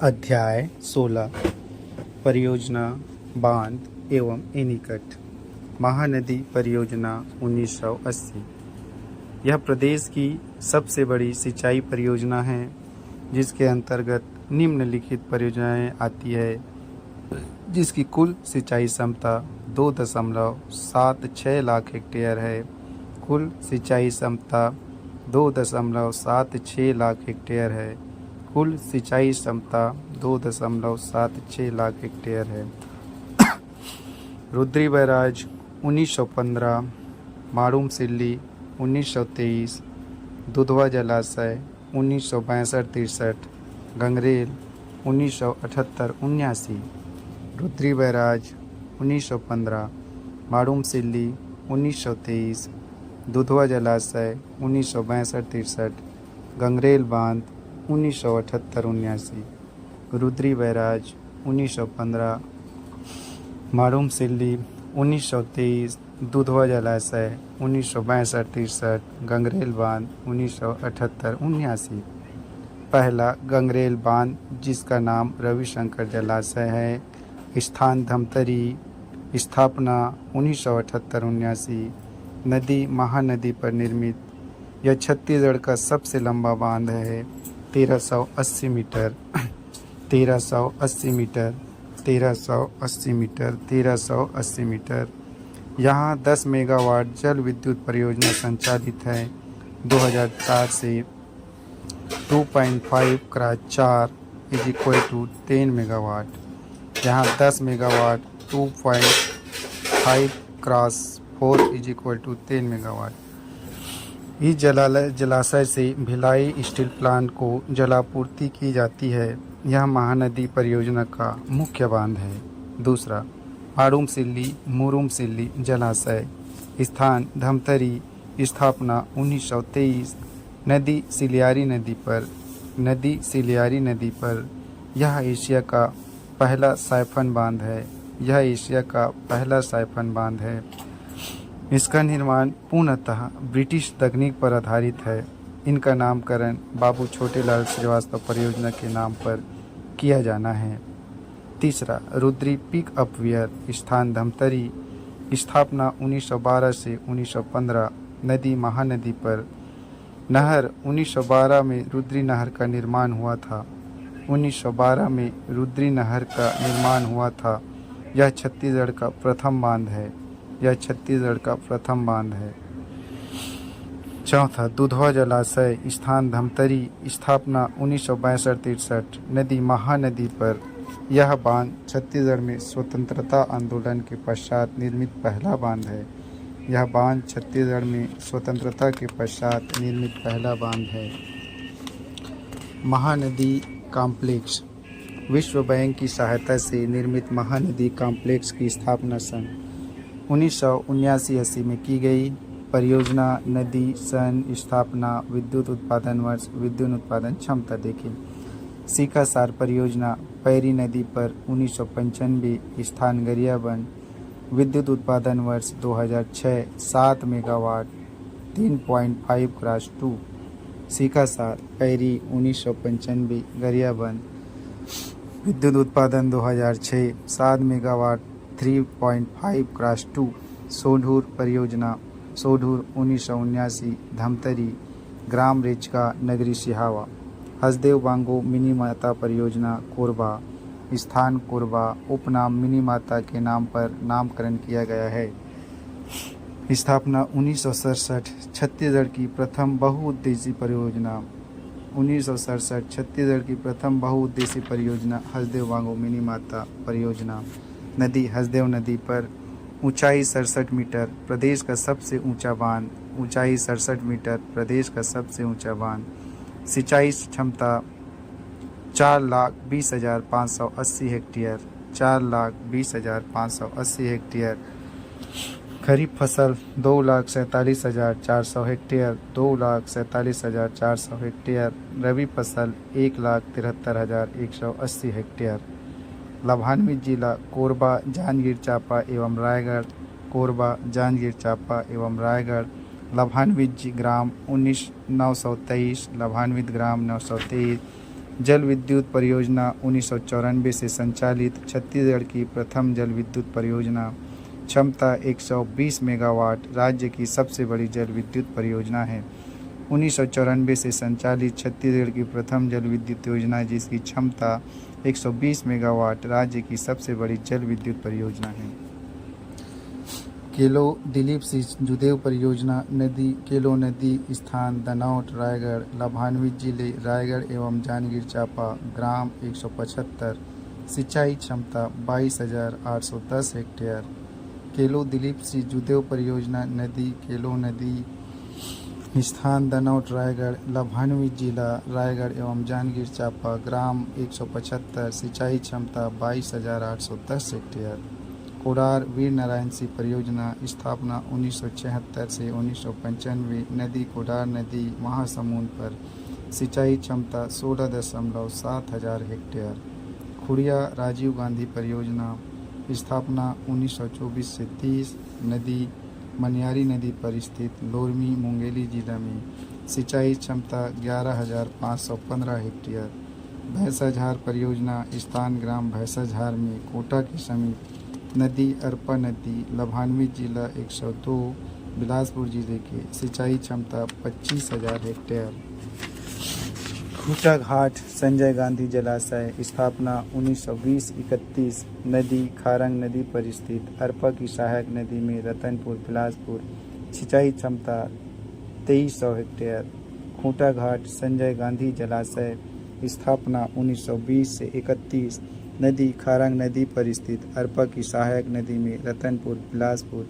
अध्याय 16 परियोजना बांध एवं एनीकट। महानदी परियोजना 1980। यह प्रदेश की सबसे बड़ी सिंचाई परियोजना है, जिसके अंतर्गत निम्नलिखित परियोजनाएं आती है, जिसकी कुल सिंचाई क्षमता 2.76 लाख हेक्टेयर है। कुल सिंचाई क्षमता 2.76 लाख हेक्टेयर है। कुल सिंचाई क्षमता 2.76 लाख हेक्टेयर है। रुद्री बैराज 1915, मारूम सिल्ली 1923, दुधवा जलाशय 1962-63, गंगरेल 1978-79। रुद्री बैराज 1915, मारूम सिल्ली 1923, दुधवा जलाशय 1962-63, गंगरेल बांध 1978-79। रुद्री बैराज 1915, मारूम सिल्ली 1923, दुधवा जलाशय 1962-63, गंगरेल बांध 1978-79। पहला गंगरेल बांध, जिसका नाम रविशंकर जलाशय है, स्थान धमतरी, स्थापना 1978-79। नदी महानदी पर निर्मित यह छत्तीसगढ़ का सबसे लंबा बांध है। 1380 मीटर 1380 मीटर 1380 मीटर 1380 मीटर। यहाँ 10 मेगावाट जल विद्युत परियोजना संचालित है। 2004 से 2.5 क्रॉस 4 = 10 मेगावाट। यहाँ 10 मेगावाट 2.5 क्रॉस 4 = 10 मेगावाट। इस जलाशय से भिलाई स्टील प्लांट को जलापूर्ति की जाती है। यह महानदी परियोजना का मुख्य बांध है। दूसरा, मारूम सिल्ली मुरुम सिल्ली जलाशय, स्थान धमतरी, स्थापना 1923। नदी सिलियारी नदी पर यह एशिया का पहला साइफन बांध है। इसका निर्माण पूर्णतः ब्रिटिश तकनीक पर आधारित है। इनका नामकरण बाबू छोटेलाल श्रीवास्तव परियोजना के नाम पर किया जाना है। तीसरा, रुद्री पिक अप वियर, स्थान धमतरी, स्थापना 1912 से 1915। नदी महानदी पर नहर 1912 में रुद्री नहर का निर्माण हुआ था। 1912 में रुद्री नहर का निर्माण हुआ था। यह छत्तीसगढ़ का प्रथम बांध है। चौथा, दुधवा जलाशय, स्थान धमतरी, स्थापना 1962-63। नदी महानदी पर यह बांध छत्तीसगढ़ में स्वतंत्रता आंदोलन के पश्चात निर्मित पहला बांध है। महानदी कॉम्प्लेक्स। विश्व बैंक की सहायता से निर्मित महानदी कॉम्प्लेक्स की स्थापना सन 1979-80 में की गई। परियोजना नदी सन स्थापना विद्युत उत्पादन वर्ष विद्युत उत्पादन क्षमता देखें। सीकासार परियोजना पैरी नदी पर 1995, स्थान गरियाबंद, विद्युत उत्पादन वर्ष 2006, 7 मेगावाट 3.5 क्रॉस 2। सीकासार पैरी 1995, गरियाबंद, विद्युत उत्पादन 2006, 7 मेगावाट 3.5 क्रॉस 2। सोढूर परियोजना सोढूर 1979, धमतरी, ग्राम रेचका, नगरी सिहावा। हसदेव बांगो मिनी माता परियोजना कोरबा, स्थान कोरबा, उपनाम मिनी माता के नाम पर नामकरण किया गया है। स्थापना 1967। छत्तीसगढ़ की प्रथम बहुउद्देशीय परियोजना हसदेव बांगो मिनी माता परियोजना। नदी हसदेव नदी पर, ऊंचाई 67 मीटर, प्रदेश का सबसे ऊंचा बांध। सिंचाई क्षमता 4,20,580 हेक्टेयर। खरीफ फसल 2,47,400 हेक्टेयर। रबी फसल 1,73,180 हेक्टेयर। लाभान्वित जिला कोरबा, जांजगीर चांपा एवं रायगढ़। लाभान्वित ग्राम 923, लाभान्वित ग्राम 923। जल विद्युत परियोजना 1994 से संचालित छत्तीसगढ़ की प्रथम जल विद्युत परियोजना, क्षमता 120 मेगावाट, राज्य की सबसे बड़ी जल विद्युत परियोजना है। 1994 से संचालित छत्तीसगढ़ की प्रथम जल विद्युत योजना, जिसकी क्षमता 120 मेगावाट, राज्य की सबसे बड़ी जल विद्युत परियोजना है। केलो दिलीप सिंह जुदेव परियोजना, नदी केलो नदी, स्थान दनौट, रायगढ़, लाभान्वित जिले रायगढ़ एवं जांजगीर चांपा, ग्राम 175, सिंचाई क्षमता 22,810 हेक्टेयर। केलो दिलीप सिंह जुदेव परियोजना, नदी केलो नदी, स्थान दनौट, रायगढ़, लाभान्वित जिला रायगढ़ एवं जांजगीर चांपा, ग्राम 175, सिंचाई क्षमता 22,810 हेक्टेयर। कोडार वीर नारायण सिंह परियोजना, स्थापना 1976 से 1995, नदी कोडार नदी, महासमुंद पर, सिंचाई क्षमता 16.7 हजार हेक्टेयर। खुड़िया राजीव गांधी परियोजना, स्थापना 1924 से 30, नदी मनियारी नदी पर स्थित लोरमी मुंगेली जिला में, सिंचाई क्षमता 11,515 हेक्टेयर। भैंसाझार परियोजना, स्थान ग्राम भैंसाझार में, कोटा के समीप, नदी अरपा नदी, लाभान्वित जिला 102, बिलासपुर जिले के, सिंचाई क्षमता 25,000 हेक्टेयर। खूटा घाट संजय गांधी जलाशय, स्थापना 1920-31, नदी खारंग नदी पर स्थित, अरपा की सहायक नदी में, रतनपुर बिलासपुर, सिंचाई क्षमता 2300 हेक्टेयर। खूटा घाट संजय गांधी जलाशय, स्थापना 1920 से 31, नदी खारंग नदी पर स्थित, अरपा की सहायक नदी में, रतनपुर बिलासपुर,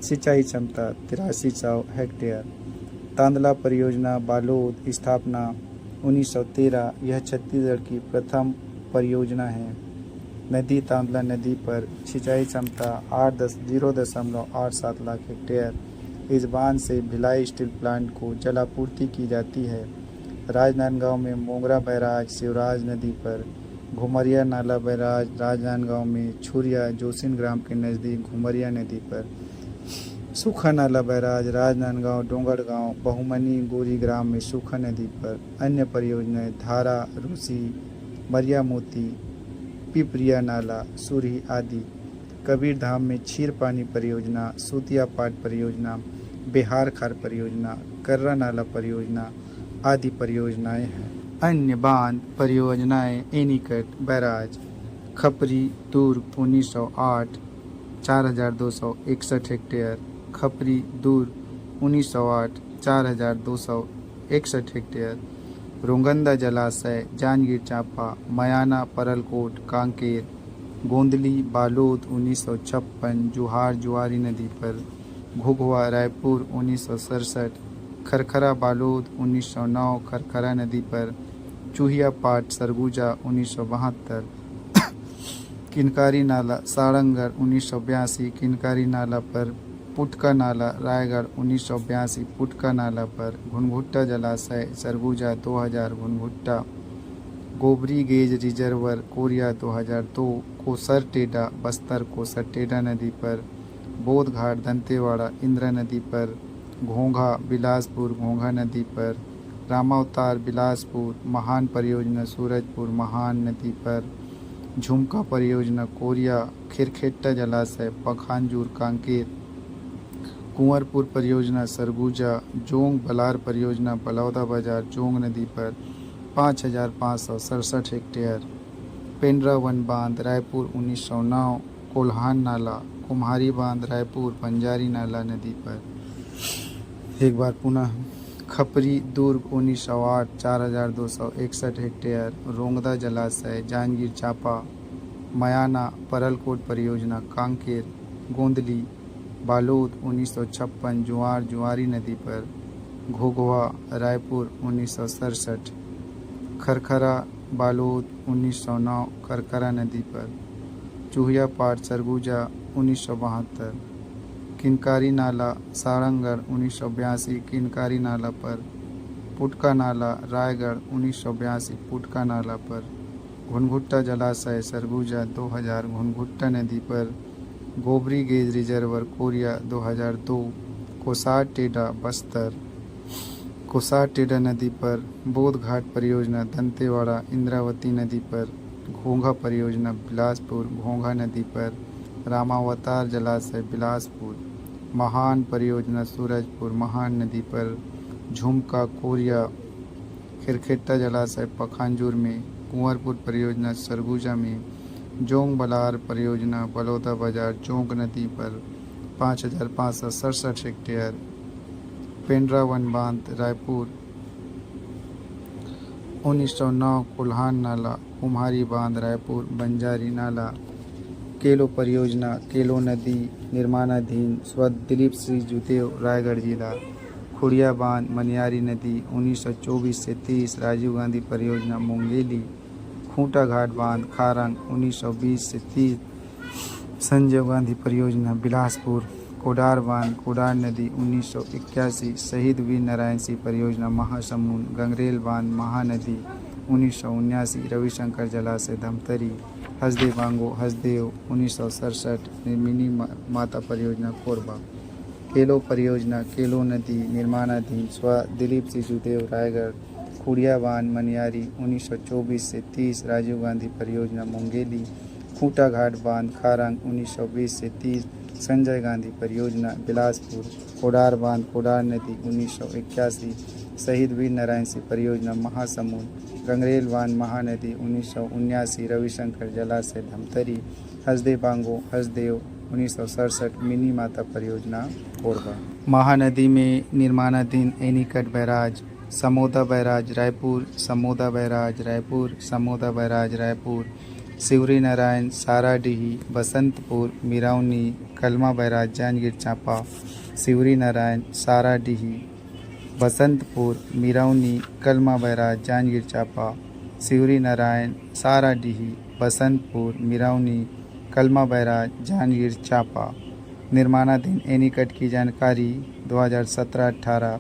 सिंचाई क्षमता 8300 हेक्टेयर। तांदला परियोजना बालोद, स्थापना 1913, यह छत्तीसगढ़ की प्रथम परियोजना है। नदी तांदला नदी पर, सिंचाई क्षमता 0.87 लाख हेक्टेयर। इस बांध से भिलाई स्टील प्लांट को जलापूर्ति की जाती है। राजनांदगांव में मोगरा बैराज शिवराज नदी पर, घुमरिया नाला बैराज राजनांदगांव में, छुरिया जोसिन ग्राम के नज़दीक घुमरिया नदी पर, सूखा नाला बैराज राजनांदगांव डोंगरगांव बहुमनी गोरी ग्राम में सूखा नदी पर। अन्य परियोजनाएं धारा रूसी, मरिया मोती, पिपरिया नाला, सूरी आदि। कबीरधाम में क्षीर पानी परियोजना, सूतिया पाट परियोजना, बिहार खार परियोजना, कर्रा नाला परियोजना आदि परियोजनाएं हैं। अन्य बांध परियोजनाएं एनीकट बैराज, खपरी दुर्ग 1908, 4,261 हेक्टेयर, खपरी दुर्ग 1908, 4,261 हेक्टेयर। रोंगंदा जलाशय जांजगीर चांपा, मयाना परलकोट कांकेर, गोंदली बालोद 1956, जुहार जुआरी नदी पर, घुघवा रायपुर 1967, खरखरा बालोद 1909, खरखरा नदी पर, चूहिया पाट सरगुजा 1972, किनकारी नाला सारंगढ़ 1982, किनकारी नाला पर, पुटका नाला रायगढ़ 1982, पुटका नाला पर, घुनघुट्टा जलाशय सरगुजा 2000, घुनघुट्टा, गोबरी गेज रिजर्वर कोरिया 2002, कोसरटेडा बस्तर कोसरटेडा नदी पर, बोध घाट दंतेवाड़ा इंदिरा नदी पर, घोंघा बिलासपुर घोंघा नदी पर, रामावतार बिलासपुर, महान परियोजना सूरजपुर महान नदी पर, झुमका परियोजना कोरिया, खिरखेट्टा जलाशय पखानजूर कांकेर, कुंवरपुर परियोजना सरगुजा, जोंग बलार परियोजना बलौदा बाजार जोंग नदी पर 5,567 हेक्टेयर, पेंड्रा वन बांध रायपुर 1909, कोल्हान नाला, कुम्हारी बांध रायपुर, बंजारी नाला नदी पर। एक बार पुनः खपरी दुर्ग 1908, 4,261 हेक्टेयर, रोंगदा जलाशय जांजगीर चांपा, मयाना परलकोट परियोजना कांकेर, गोंदली बालोद 1956, जुआर जुआरी नदी पर, घुघवा रायपुर 1967, खरखरा बालोद 1909, खरखरा नदी पर, चूहिया पाट सरगुजा 1972, किनकारी नाला सारंगढ़ 1982, किनकारी नाला पर, पुटका नाला रायगढ़ 1982, पुटका नाला पर, घुनघुट्टा जलाशय सरगुजा 2000, घुनघुट्टा नदी पर, गोबरी गेज रिजर्वर कोरिया 2002, कोसार टेडा बस्तर, कुसार टेढ़ा नदी पर, बोध घाट परियोजना दंतेवाड़ा, इंद्रावती नदी पर, घोंघा परियोजना बिलासपुर, घोंघा नदी पर, रामावतार जलाशय बिलासपुर, महान परियोजना सूरजपुर, महान नदी पर, झुमका कोरिया खिरखेट्टा जलाशय पखांजूर में, कुंवरपुर परियोजना सरगुजा में, जोंग बलार परियोजना बलौदा बाजार जोंक नदी पर 5,567 हेक्टेयर, पेंड्रा वन बांध रायपुर 1909, कोल्हान नाला कुम्हारी बांध रायपुर, बंजारी नाला, केलो परियोजना केलो नदी निर्माणाधीन दिलीप श्री जुदेव रायगढ़ जिला, खुड़िया बांध मनियारी नदी 1924 से 30, राजीव गांधी परियोजना मुंगेली, खूंटा घाट बांध खारंग 1920 से 30, संजय गांधी परियोजना बिलासपुर, कोडार बांध कोडार नदी 1981, शहीद वीर नारायण सिंह परियोजना महासमुंद, गंगरेल बांध महानदी 1979, रविशंकर जलाशय धमतरी, हसदेव बांगो हसदेव 1967, मिनी माता परियोजना कोरबा, केलो परियोजना केलो नदी निर्माणाधीन दिलीप सिंह जुदेव रायगढ़, खुड़िया बांध मनियारी 1924 से 30, राजीव गांधी परियोजना मुंगेली, खूंटा घाट बांध खारंग 1920 से 30, संजय गांधी परियोजना बिलासपुर, कोडार बांध कोडार नदी 1981, शहीद वीर नारायण सिंह परियोजना महासमुंद, गंगरेल बांध महानदी 1979, रविशंकर जलाशय धमतरी, हसदेव बांगो हसदेव 1967, मिनी माता परियोजना कोरबा। महानदी में निर्माणाधीन anicut barrage, Samoda barrage Raipur, Samoda barrage Raipur, Samoda barrage Raipur, Shivri Narayan Saradihi, Basantpur Mirauni, Kalma barrage Janjgir Champa, Shivri Narayan Saradihi, Basantpur Mirauni, Kalma barrage Janjgir Champa, Shivri Narayan Saradihi, Basantpur Mirauni, Kalma barrage Janjgir Champa. निर्माणाधीन एनीकट की जानकारी 2017-18,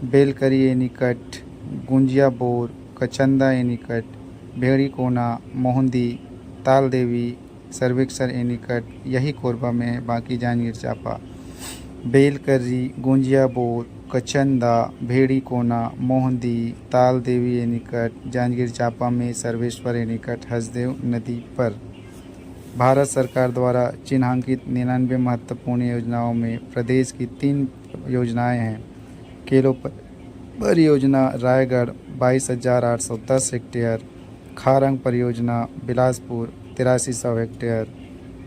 बेलकरी एनीकट, गुंजिया बोर, कचंदा एनीकट, भेड़ी कोना, मोहंदी, ताल देवी, सर्वेक्षण एनीकट, यही कोरबा में है, बाकी जांजगीर चांपा। बेलकरी, गुंजिया बोर, कचंदा, भेड़ी कोना, मोहंदी, ताल देवी एनीकट, जांजगीर चांपा में सर्वेश्वर एनीकट हसदेव नदी पर। भारत सरकार द्वारा चिन्हांकित 99 महत्वपूर्ण योजनाओं में प्रदेश की 3 योजनाएं हैं। केलो परियोजना रायगढ़ 22,810 हेक्टेयर, खारंग परियोजना बिलासपुर 8300 हेक्टेयर,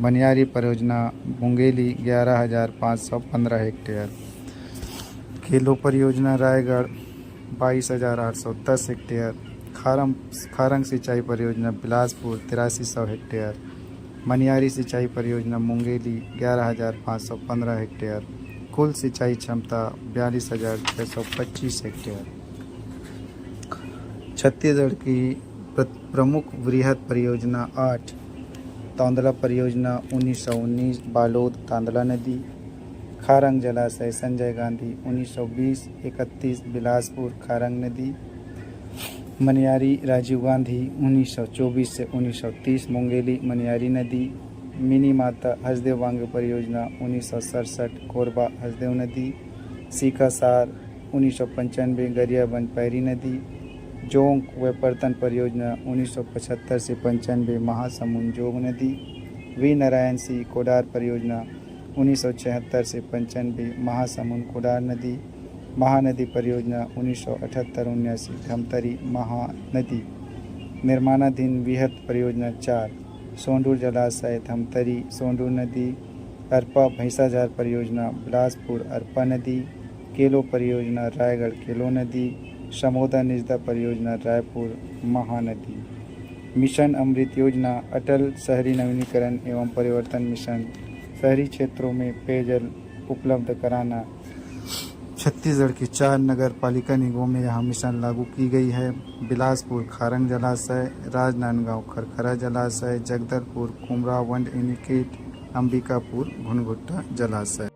मनियारी परियोजना मुंगेली 11,515 हेक्टेयर। केलो परियोजना रायगढ़ 22,810 हेक्टेयर, खारंग सिंचाई परियोजना बिलासपुर 8300 हेक्टेयर, मनियारी सिंचाई परियोजना मुंगेली 11,515 हेक्टेयर, कुल सिंचाई क्षमता 42,625 हेक्टेयर। छत्तीसगढ़ की प्रमुख वृहद परियोजना 8, तांदला परियोजना 1919 बालोद तांदला नदी, खारंग जलाशय संजय गांधी 1920-31 बिलासपुर खारंग नदी, मनियारी राजीव गांधी 1924 से 1930 मुंगेली मनियारी नदी, मिनी माता हसदेव बांगो परियोजना 1967 कोरबा हसदेव नदी, सीकासार 1995 गरियाबंद पैरी नदी, जोंक वेपर्तन परियोजना 1975 से 95 महासमुंद जोग नदी, वी नारायण सिंह कोडार परियोजना 1976 से 95 महासमुंद कोडार नदी, महानदी परियोजना 1978-79 धमतरी महानदी। निर्माणाधीन वृहद परियोजना 4, सोंडूर जलाशय धमतरी सोंडूर नदी, अरपा भैंसाझार परियोजना बिलासपुर अरपा नदी, केलो परियोजना रायगढ़ केलो नदी, समोदा निजदा परियोजना रायपुर महानदी। मिशन अमृत योजना अटल शहरी नवीनीकरण एवं परिवर्तन मिशन, शहरी क्षेत्रों में पेयजल उपलब्ध कराना। छत्तीसगढ़ की 4 नगर पालिका निगमों में यह मिशन लागू की गई है। बिलासपुर खारंग जलाशय, राजनांदगांव खरखरा जलाशय, जगदलपुर कुमरा वंड एनीकट, अंबिकापुर घुनघुट्टा जलाशय।